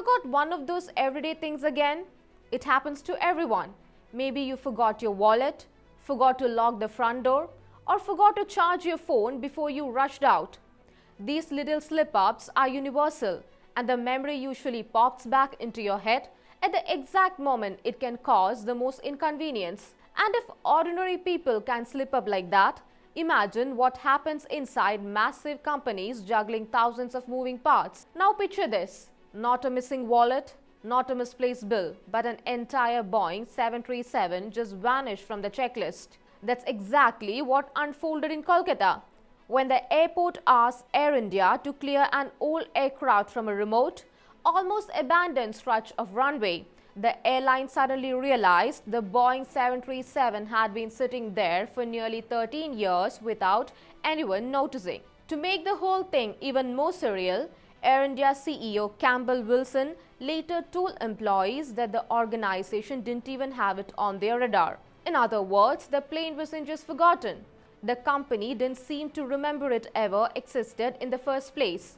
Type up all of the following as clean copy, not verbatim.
forgot one of those everyday things again? It happens to everyone. Maybe you forgot your wallet, forgot to lock the front door, or forgot to charge your phone before you rushed out. These little slip-ups are universal, and the memory usually pops back into your head at the exact moment it can cause the most inconvenience. And if ordinary people can slip up like that, imagine what happens inside massive companies juggling thousands of moving parts. Now picture this. Not a missing wallet, not a misplaced bill, but an entire Boeing 737 just vanished from the checklist. That's exactly what unfolded in Kolkata. When the airport asked Air India to clear an old aircraft from a remote, almost abandoned stretch of runway, the airline suddenly realized the Boeing 737 had been sitting there for nearly 13 years without anyone noticing. To make the whole thing even more surreal, Air India CEO Campbell Wilson later told employees that the organization didn't even have it on their radar. In other words, the plane wasn't just forgotten. The company didn't seem to remember it ever existed in the first place.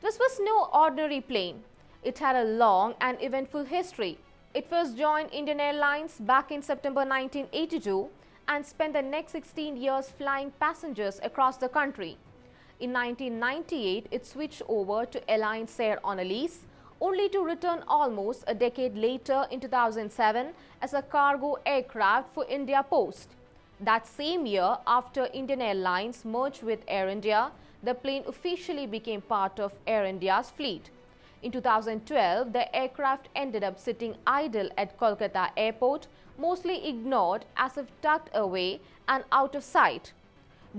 This was no ordinary plane. It had a long and eventful history. It first joined Indian Airlines back in September 1982 and spent the next 16 years flying passengers across the country. In 1998, it switched over to Alliance Air on a lease, only to return almost a decade later in 2007 as a cargo aircraft for India Post. That same year, after Indian Airlines merged with Air India, the plane officially became part of Air India's fleet. In 2012, the aircraft ended up sitting idle at Kolkata airport, mostly ignored as if tucked away and out of sight.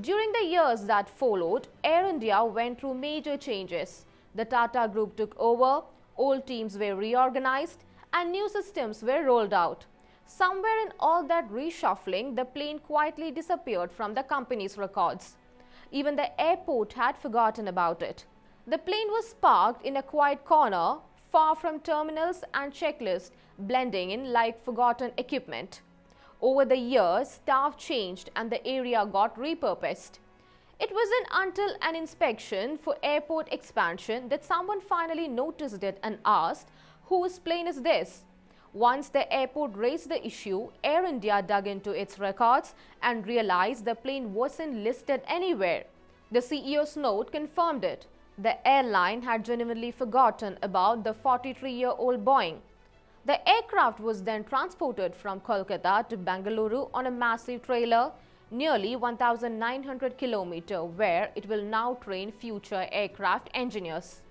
During the years that followed, Air India went through major changes. The Tata Group took over, old teams were reorganized, and new systems were rolled out. Somewhere in all that reshuffling, the plane quietly disappeared from the company's records. Even the airport had forgotten about it. The plane was parked in a quiet corner, far from terminals and checklists, blending in like forgotten equipment. Over the years, staff changed and the area got repurposed. It wasn't until an inspection for airport expansion that someone finally noticed it and asked, "Whose plane is this?" Once the airport raised the issue, Air India dug into its records and realized the plane wasn't listed anywhere. The CEO's note confirmed it. The airline had genuinely forgotten about the 43-year-old Boeing. The aircraft was then transported from Kolkata to Bengaluru on a massive trailer, nearly 1,900 kilometers, where it will now train future aircraft engineers.